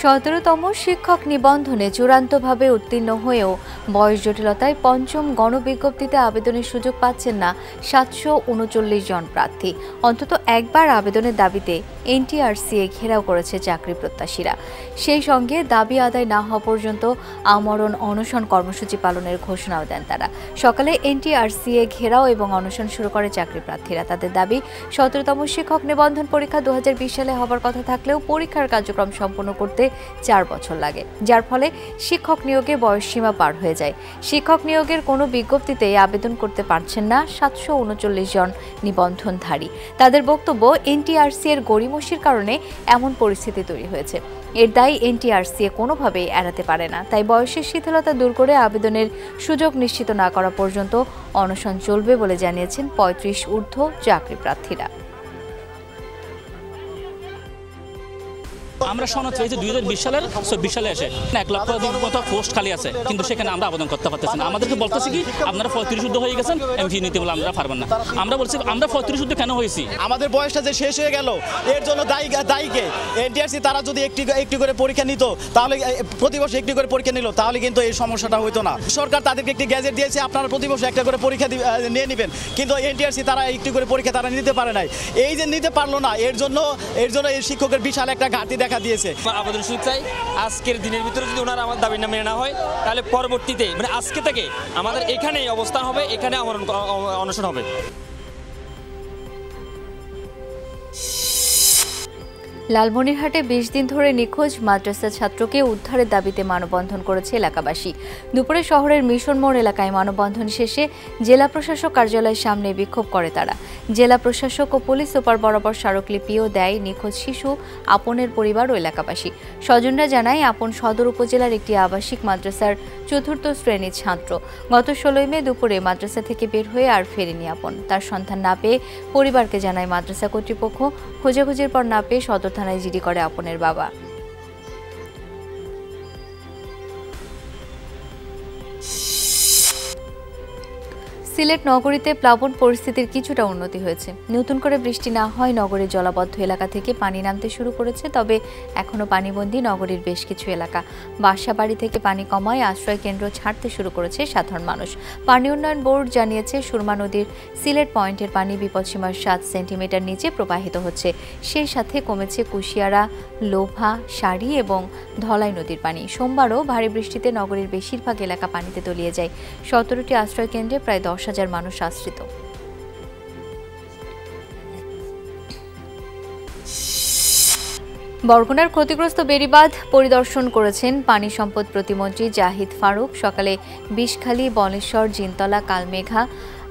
17তম শিক্ষক নিবন্ধনে চূড়ান্তভাবে উত্তীর্ণ হয়েও বয়স জটিলতায় 5ম গণবিজ্ঞপ্তিতে আবেদনের সুযোগ পাচ্ছেন না 739 জন প্রার্থী। অন্তত একবার আবেদনের দাবিতে এনটিআরসিএ ঘেরাও করেছে চাকরি প্রত্যাশীরা। সেই সঙ্গে দাবি আদায় না হওয়া পর্যন্ত আমরণ অনশন কর্মসূচি পালনের ঘোষণাও দেন তারা। সকালে এনটিআরসিএ ঘেরাও এবং অনশন শুরু করে চাকরি প্রার্থীরা। তাদের দাবি, 17তম শিক্ষক নিবন্ধন পরীক্ষা 2020 সালে হবার কথা থাকলেও পরীক্ষার কার্যক্রম সম্পন্ন করতে 4 বছর লাগে, যার ফলে শিক্ষক নিয়োগে বয়সসীমা পার হয়ে যায়। শিক্ষক নিয়োগের কোনো বিজ্ঞপ্তিতেই আবেদন করতে পারছেন না 739 জন নিবন্ধনধারী। তাদের বক্তব্য, এনটিআরসি এর গড়িমসির কারণে এমন পরিস্থিতি তৈরি হয়েছে। এর দায় এনটিআরসি কোনোভাবেই এড়াতে পারে না। তাই বয়সের শিথিলতা দূর করে আবেদনের সুযোগ নিশ্চিত না করা পর্যন্ত অনশন চলবে বলে জানিয়েছেন 35 ঊর্ধ্ব চাকরি প্রার্থীরা।
আমরা সনদ পেয়েছি 2020 সালের 24 সালে এসে 1 লক্ষ মতো পোস্ট খালি আছে, কিন্তু সেখানে আমরা আবেদন করতে পারতেছি না। আমাদেরকে বলতেছি কি আপনারা 35 ঊর্ধ্ব হয়ে গেছেন, এমপি নিতে বলে আমরা পারবেন না। আমরা বলছি আমরা 35 ঊর্ধ্ব কেন হয়েছি?
আমাদের বয়সটা যে শেষ হয়ে গেল, এর জন্য দায়ীকে এনটিআরসি তারা যদি একটি করে পরীক্ষা নিত, তাহলে প্রতি বছর একটি করে পরীক্ষা নিল, তাহলে কিন্তু এই সমস্যাটা হইতো না। সরকার তাদেরকে একটি গ্যাজেট দিয়েছে, আপনারা প্রতি বছর একটা করে পরীক্ষা নিয়ে নেবেন, কিন্তু এনটিআরসি তারা একটি করে পরীক্ষা তারা নিতে পারে নাই। এই যে নিতে পারলো না, এর জন্য এই শিক্ষকের বিশাল একটা ঘাটতি দেখা দিয়েছে।
আবেদন সুযোগ চাই। আজকের দিনের ভিতরে যদি ওনারা আমার দাবি না মেনে না হয়, তাহলে পরবর্তীতে মানে আজকে থেকে আমাদের এখানেই অবস্থান হবে, এখানে অনশন হবে।
লালমনিরহাটে 20 দিন ধরে নিখোঁজ মাদ্রাসা ছাত্রকে উদ্ধারের দাবিতে মানববন্ধন করেছে এলাকাবাসী। দুপুরে শহরের মিশন মোড় এলাকায় মানববন্ধন শেষে জেলা প্রশাসক কার্যালয়ের সামনে বিক্ষোভ করে তারা। জেলা প্রশাসক ও পুলিশ সুপার বরাবর স্মারকলিপিও দেয় নিখোঁজ শিশু আপনের পরিবার ও এলাকাবাসী। স্বজনরা জানায়, আপন সদর উপজেলার একটি আবাসিক মাদ্রাসার 4র্থ শ্রেণীর ছাত্র। গত 16 মে দুপুরে মাদ্রাসা থেকে বের হয়ে আর ফেরেনি আপন। তার সন্ধান না পেয়ে পরিবারকে জানায় মাদ্রাসা কর্তৃপক্ষ। খোঁজাখুঁজির পর না পেয়ে সদর থানায় জিডি করে আপনের বাবা। সিলেট নগরীতে প্লাবন পরিস্থিতির কিছুটা উন্নতি হয়েছে। নতুন করে বৃষ্টি না হয় নগরের জলাবদ্ধ এলাকা থেকে পানি নামতে শুরু করেছে, তবে এখনো পানিবন্দী নগরীর বেশ কিছু এলাকা। বাসাবাড়ি থেকে পানি কমায় আশ্রয় কেন্দ্র ছাড়তে শুরু করেছে সাধারণ মানুষ। পানি উন্নয়ন বোর্ড জানিয়েছে সুরমা নদীর সিলেট পয়েন্টের পানি বিপদসীমার 7 সেন্টিমিটার নিচে প্রবাহিত হচ্ছে। সেই সাথে কমেছে কুশিয়ারা, লোভা, সারি এবং ধলাই নদীর পানি। সোমবারও ভারী বৃষ্টিতে নগরীর বেশিরভাগ এলাকা পানিতে তলিয়ে যায়। 17টি আশ্রয় কেন্দ্রে প্রায় 10,000 মানুষ আশ্রিত। বরগুনার ক্ষতিগ্রস্ত বেড়িবাঁধ পরিদর্শন করেছেন পানি সম্পদ প্রতিমন্ত্রী জাহিদ ফারুক। সকালে বিষখালী, বনেশ্বর, জিনতলা, কালমেঘা,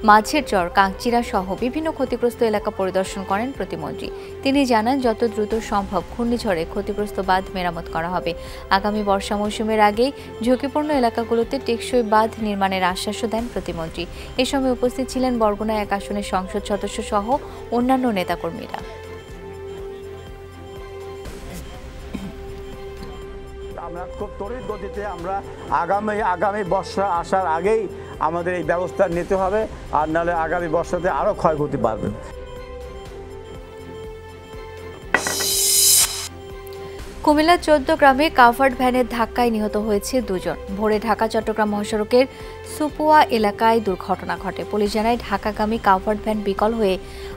মাঝের চর, কাঁকচিরা সহ বিভিন্ন ক্ষতিগ্রস্ত এলাকা পরিদর্শন করেন প্রতিমন্ত্রী। তিনি জানান, যত দ্রুত সম্ভব ঘূর্ণিঝড়ে ক্ষতিগ্রস্ত বাঁধ মেরামত করা হবে। আগামী বর্ষা মৌসুমের আগেই ঝুঁকিপূর্ণ এলাকাগুলোতে টেকসই বাঁধ নির্মাণের আশ্বাসও দেন প্রতিমন্ত্রী। এ সময় উপস্থিত ছিলেন বরগুনা 1 আসনের সংসদ সদস্য সহ অন্যান্য নেতাকর্মীরা।
আমরা খুব তড়িৎ গতিতে আমরা আগামী বর্ষা আসার আগেই আমাদের এই ব্যবস্থা নিতে হবে, আর নাহলে আগামী বর্ষাতে আরও ক্ষয়ক্ষতি বাড়বে।
কুমিল্লার 14 গ্রামে কাভার্ড ভ্যানের ধাক্কায় নিহত হয়েছে 2 জন। ভোরে ঢাকা চট্টগ্রাম মহাসড়কের সুপুয়া এলাকায় দুর্ঘটনা ঘটে। পুলিশ জানায়, ঢাকাগামী কাভার্ড ভ্যান বিকল হয়ে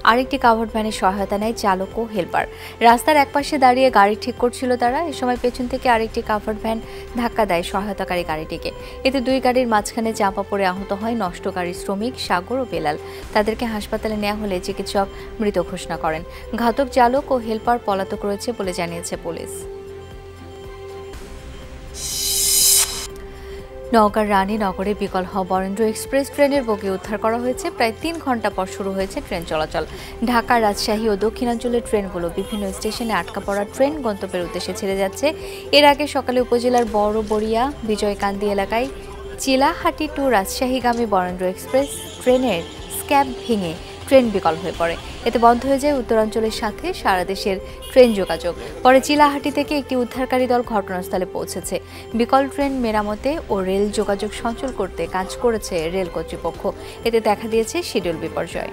আরেকটি কাভার্ড ভ্যানের সহায়তা নেয় চালক ও হেলপার। রাস্তার একপাশে দাঁড়িয়ে গাড়ি ঠিক করছিল তারা। এ সময় পেছন থেকে আরেকটি কাভার্ড ভ্যান ধাক্কা দেয় সহায়তাকারী গাড়িটিকে। এতে 2 গাড়ির মাঝখানে চাপা পড়ে আহত হয় নষ্ট গাড়ির শ্রমিক সাগর ও বেলাল। তাদেরকে হাসপাতালে নেওয়া হলে চিকিৎসক মৃত ঘোষণা করেন। ঘাতক চালক ও হেলপার পলাতক রয়েছে বলে জানিয়েছে পুলিশ। নওগাঁর রানীনগরে বিকল হওয়া বরেন্দ্র এক্সপ্রেস ট্রেনের বগি উদ্ধার করা হয়েছে। প্রায় 3 ঘন্টা পর শুরু হয়েছে ট্রেন চলাচল। ঢাকা, রাজশাহী ও দক্ষিণাঞ্চলের ট্রেনগুলো বিভিন্ন স্টেশনে আটকা পড়া ট্রেন গন্তব্যের উদ্দেশ্যে ছেড়ে যাচ্ছে। এর আগে সকালে উপজেলার বড় বড়িয়া, বিজয়কান্দি এলাকায় চিলাহাটি টু রাজশাহীগামী বরেন্দ্র এক্সপ্রেস ট্রেনের স্ক্যাব ভেঙে ট্রেন বিকল হয়ে পড়ে। এতে বন্ধ হয়ে যায় উত্তরাঞ্চলের সাথে সারা দেশের ট্রেন যোগাযোগ। পরে চিলাহাটি থেকে একটি উদ্ধারকারী দল ঘটনাস্থলে পৌঁছেছে। বিকল ট্রেন মেরামতে ও রেল যোগাযোগ সচল করতে কাজ করেছে রেল কর্তৃপক্ষ। এতে দেখা দিয়েছে শিডিউল বিপর্যয়।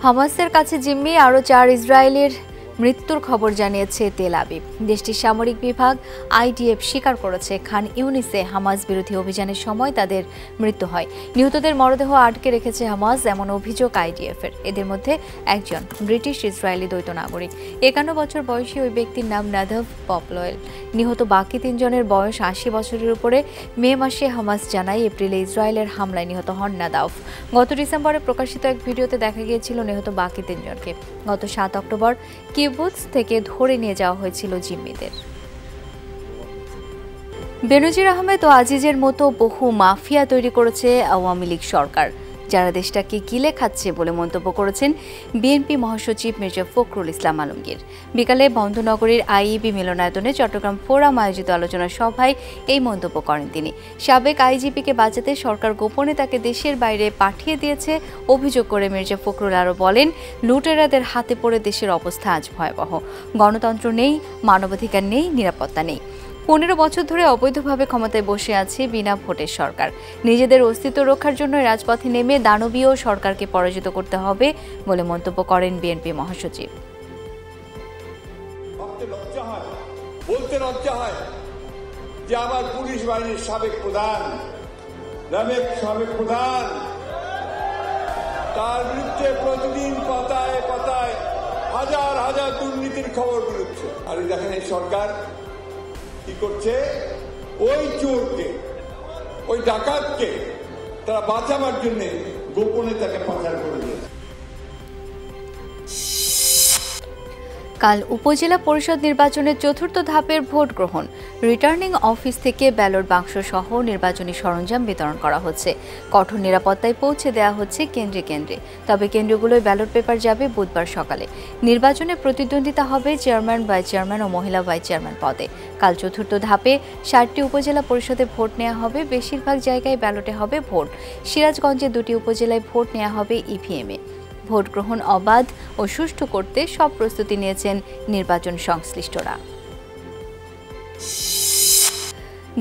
হামাসের কাছে জিম্মি আরও 4 ইসরায়েলের মৃত্যুর খবর জানিয়েছে তেল আবিব। দেশটির সামরিক বিভাগ আইডিএফ স্বীকার করেছে, খান ইউনিসে হামাস বিরোধী অভিযানের সময় তাদের মৃত্যু হয়। নিহতদের মরদেহ আটকে রেখেছে হামাস, এমন অভিযোগ আইডিএফের। এদের মধ্যে একজন ব্রিটিশ ইসরায়েলি দ্বৈত নাগরিক। 51 বছর বয়সী ওই ব্যক্তির নাম নাদাভ পপলয়েল। নিহত বাকি 3 জনের বয়স 80 বছরের উপরে। মে মাসে হামাস জানায়, এপ্রিলে ইসরায়েলের হামলায় নিহত হন নাদাভ। গত ডিসেম্বরে প্রকাশিত এক ভিডিওতে দেখা গিয়েছিল নিহত বাকি 3 জনকে। গত 7 অক্টোবর কিবুৎস থেকে ধরে নিয়ে যাওয়া হয়েছিল জিম্মিদের। বেনজির আহমেদ ও আজিজের মতো বহু মাফিয়া তৈরি করেছে আওয়ামী লীগ সরকার, যারা দেশটাকে গিলে খাচ্ছে বলে মন্তব্য করেছেন বিএনপি মহাসচিব মির্জা ফখরুল ইসলাম আলমগীর। বিকালে বন্ধনগরীর আইইবি মিলনায়তনে চট্টগ্রাম ফোরাম আয়োজিত আলোচনা সভায় এই মন্তব্য করেন তিনি। সাবেক আইজিপিকে বাঁচাতে সরকার গোপনে তাকে দেশের বাইরে পাঠিয়ে দিয়েছে অভিযোগ করে মির্জা ফখরুল আরও বলেন, লুটেরাদের হাতে পড়ে দেশের অবস্থা আজ ভয়াবহ। গণতন্ত্র নেই, মানবাধিকার নেই, নিরাপত্তা নেই। 15 বছর ধরে অবৈধভাবে ক্ষমতায় বসে আছে বিনা ভোটের সরকার। নিজেদের অস্তিত্ব রক্ষার জন্য রাজপথে নেমে দানবীয় সরকারকে পরাজিত করতে হবে বলে মন্তব্য করেন বিএনপি মহাসচিব।
বলতে লজ্জা হয় যে আমার পুলিশ বাহিনীর সাবেক প্রধান তার বিরুদ্ধে প্রতিদিন পাতায় পাতায় হাজার হাজার দুর্নীতির খবর বেরোচ্ছে। আর দেখেন এই সরকার কি করছে, ওই চোরকে, ওই ডাকাতকে তারা বাঁচাবার জন্য গোপনে তাকে পাচার করে দিয়েছে।
কাল উপজেলা পরিষদ নির্বাচনের 4র্থ ধাপের ভোট গ্রহণ। রিটার্নিং অফিস থেকে ব্যালট বাক্স সহ নির্বাচনী সরঞ্জাম বিতরণ করা হচ্ছে। কঠোর নিরাপত্তায় পৌঁছে দেওয়া হচ্ছে কেন্দ্রে কেন্দ্রে। তবে কেন্দ্রগুলোয় ব্যালট পেপার যাবে বুধবার সকালে। নির্বাচনে প্রতিদ্বন্দ্বিতা হবে চেয়ারম্যান, ভাইস চেয়ারম্যান ও মহিলা ভাইস চেয়ারম্যান পদে। কাল 4র্থ ধাপে 7টি উপজেলা পরিষদে ভোট নেওয়া হবে। বেশিরভাগ জায়গায় ব্যালটে হবে ভোট। সিরাজগঞ্জে 2টি উপজেলায় ভোট নেওয়া হবে ইভিএমে। ভোট গ্রহণ অবাধ ও সুষ্ঠু করতে সব প্রস্তুতি নিয়েছেন নির্বাচন সংশ্লিষ্টরা।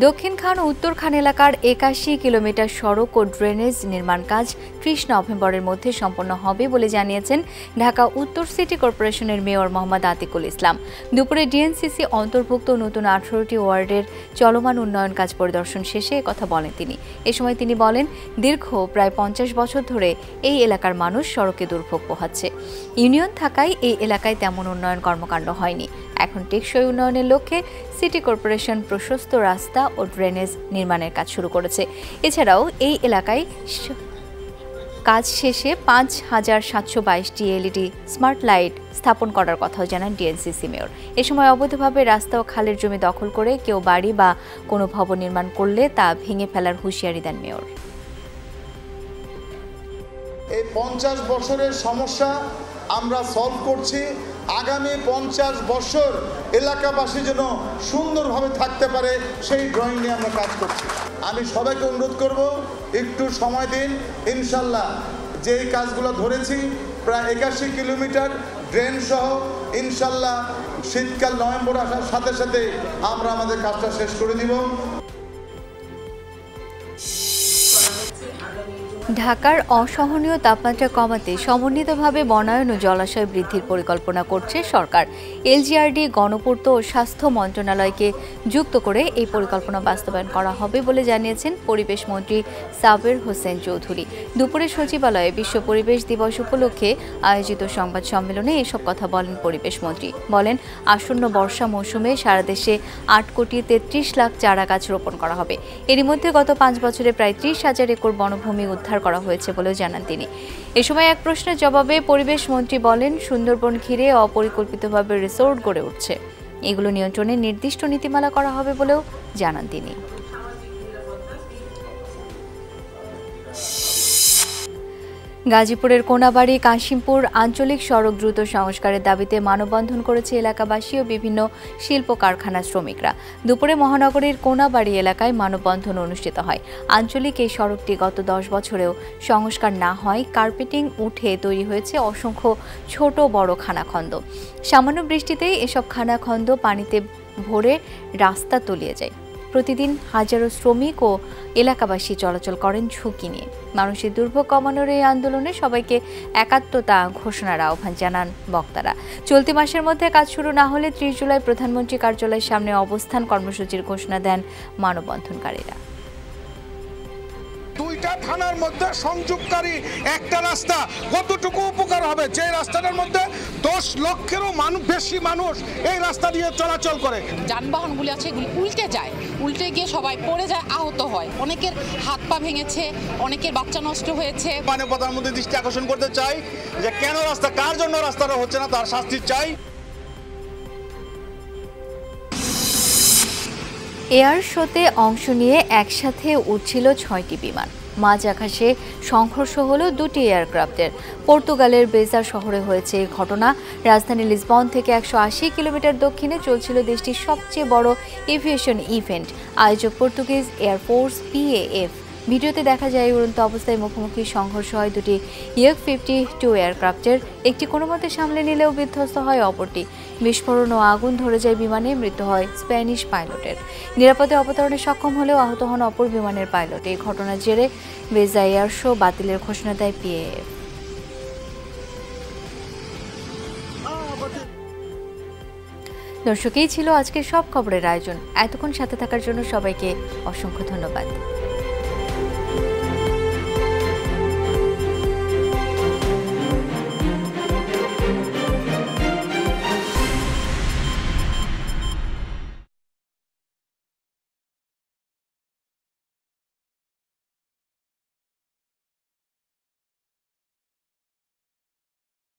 দক্ষিণ খান ও উত্তর খান এলাকার ৮১ কিলোমিটার সড়ক ও ড্রেনেজ নির্মাণ কাজ ৩০ নভেম্বরের মধ্যে সম্পন্ন হবে বলে জানিয়েছেন ঢাকা উত্তর সিটি কর্পোরেশনের মেয়র মোহাম্মদ আতিকুল ইসলাম। দুপুরে ডিএনসিসি অন্তর্ভুক্ত নতুন ১৮টি ওয়ার্ডের চলমান উন্নয়ন কাজ পরিদর্শন শেষে কথা বলেন তিনি। এ সময় তিনি বলেন, দীর্ঘ প্রায় ৫০ বছর ধরে এই এলাকার মানুষ সড়কে দুর্ভোগ পোহাচ্ছে। ইউনিয়ন থাকায় এই এলাকায় তেমন উন্নয়ন কর্মকাণ্ড হয়নি। এখন টেকসই উন্নয়নের লক্ষ্যে সিটি কর্পোরেশন প্রশস্ত রাস্তা ও ড্রেনেজ নির্মাণের কাজ শুরু করেছে। এছাড়াও এই এলাকায় কাজ শেষে ৫,৭২২টি এলইডি স্মার্ট লাইট স্থাপন করার কথাও জানান ডিএনসিসি মেয়র। এ সময় অবৈধভাবে রাস্তা ও খালের জমি দখল করে কেউ বাড়ি বা কোনো ভবন নির্মাণ করলে তা ভেঙে ফেলার হুঁশিয়ারি দেন মেয়র।
এই ৫০ বছরের সমস্যা আমরা সলভ করছি। আগামী ৫০ বছর এলাকাবাসী যেন সুন্দরভাবে থাকতে পারে সেই ড্রয়িং নিয়ে আমরা কাজ করছি। আমি সবাইকে অনুরোধ করব, একটু সময় দিন। ইনশাল্লাহ যেই কাজগুলো ধরেছি প্রায় ৮১ কিলোমিটার ড্রেন সহ ইনশাল্লাহ শীতকাল নভেম্বর আসার সাথে সাথে আমরা আমাদের কাজটা শেষ করে দিব।
ঢাকার অসহনীয় তাপমাত্রা কমাতে সমন্বিতভাবে বনায়ন ও জলাশয় বৃদ্ধির পরিকল্পনা করছে সরকার। এলজিআরডি, গণপূর্ত ও স্বাস্থ্য মন্ত্রণালয়কে যুক্ত করে এই পরিকল্পনা বাস্তবায়ন করা হবে বলে জানিয়েছেন পরিবেশ মন্ত্রী সাবের হোসেন চৌধুরী। দুপুরে সচিবালয়ে বিশ্ব পরিবেশ দিবস উপলক্ষে আয়োজিত সংবাদ সম্মেলনে এসব কথা বলেন পরিবেশ মন্ত্রী। বলেন, আসন্ন বর্ষা মৌসুমে সারা দেশে ৮,৩৩,০০,০০০ চারা গাছ রোপণ করা হবে। এরই মধ্যে গত ৫ বছরে প্রায় ৩০,০০০ একর বনভূমি উদ্ধার করা হয়েছে বলেও জানান তিনি। এ সময় এক প্রশ্নের জবাবে পরিবেশ মন্ত্রী বলেন, সুন্দরবন ঘিরে অপরিকল্পিতভাবে রিসোর্ট গড়ে উঠছে। এগুলো নিয়ন্ত্রণে নির্দিষ্ট নীতিমালা করা হবে বলেও জানান তিনি। গাজীপুরের কোনাবাড়ি কাশিমপুর আঞ্চলিক সড়ক দ্রুত সংস্কারের দাবিতে মানববন্ধন করেছে এলাকাবাসী ও বিভিন্ন শিল্প কারখানার শ্রমিকরা। দুপুরে মহানগরীর কোনাবাড়ি এলাকায় মানববন্ধন অনুষ্ঠিত হয়। আঞ্চলিক এই সড়কটি গত ১০ বছরেও সংস্কার না হয় কার্পেটিং উঠে তৈরি হয়েছে অসংখ্য ছোট বড় খানাখন্দ। সামান্য বৃষ্টিতেই এসব খানাখন্দ পানিতে ভরে রাস্তা তলিয়ে যায়। প্রতিদিন হাজারো শ্রমিক ও এলাকাবাসী চলাচল করেন ঝুঁকি নিয়ে। মানুষের দুর্ভোগ কমানোর এই আন্দোলনে সবাইকে একাত্মতা ঘোষণার আহ্বান জানান বক্তারা। চলতি মাসের মধ্যে কাজ শুরু না হলে ৩০ জুলাই প্রধানমন্ত্রী কার্যালয়ের সামনে অবস্থান কর্মসূচির ঘোষণা দেন মানববন্ধনকারীরা।
দুইটা থানার মধ্যে সংযোগকারী একটা রাস্তা কতটুকু উপকার হবে, যে রাস্তাটার মধ্যে 10 লক্ষেরও বেশি মানুষ এই রাস্তা দিয়ে চলাচল করে।
যানবাহনগুলি আছে, এগুলি উল্টে যায়, উল্টে গিয়ে সবাই পড়ে যায়, আহত হয়, অনেকের হাত পা ভেঙেছে, অনেকের বাচ্চা নষ্ট হয়েছে।
মানে প্রধানমন্ত্রী দৃষ্টি আকর্ষণ করতে চাই যে কেন রাস্তা, কার জন্য রাস্তাটা হচ্ছে না, তার শাস্তি চাই।
এয়ার শোতে অংশ নিয়ে একসাথে উঠছিল ৬টি বিমান। মাঝ আকাশে সংঘর্ষ হলো 2টি এয়ারক্রাফটের। পর্তুগালের বেজার শহরে হয়েছে এই ঘটনা। রাজধানী লিসবন থেকে ১৮০ কিলোমিটার দক্ষিণে চলছিল দেশটির সবচেয়ে বড় এভিয়েশন ইভেন্ট। আয়োজক পর্তুগিজ এয়ারফোর্স PAF। ভিডিওতে দেখা যায় উড়ন্ত অবস্থায় মুখোমুখি সংঘর্ষ হয় দুটি ইয়েক-52 এয়ারক্রাফটের। একটি কোনোমতে সামলে নিলেও বিধ্বস্ত হয় অপরটি। বিস্ফোরণ ও আগুন ধরে যায় বিমানে, মৃত্যু হয় স্প্যানিশ পাইলটের। নিরাপদে অবতরণে সক্ষম হলেও আহত হন অপর বিমানের পাইলট। এই ঘটনার জেরে বেজা এয়ার শো বাতিলের ঘোষণা দেয় PAF। দর্শক, এই ছিল আজকের সব খবরের আয়োজন। এতক্ষণ সাথে থাকার জন্য সবাইকে অসংখ্য ধন্যবাদ।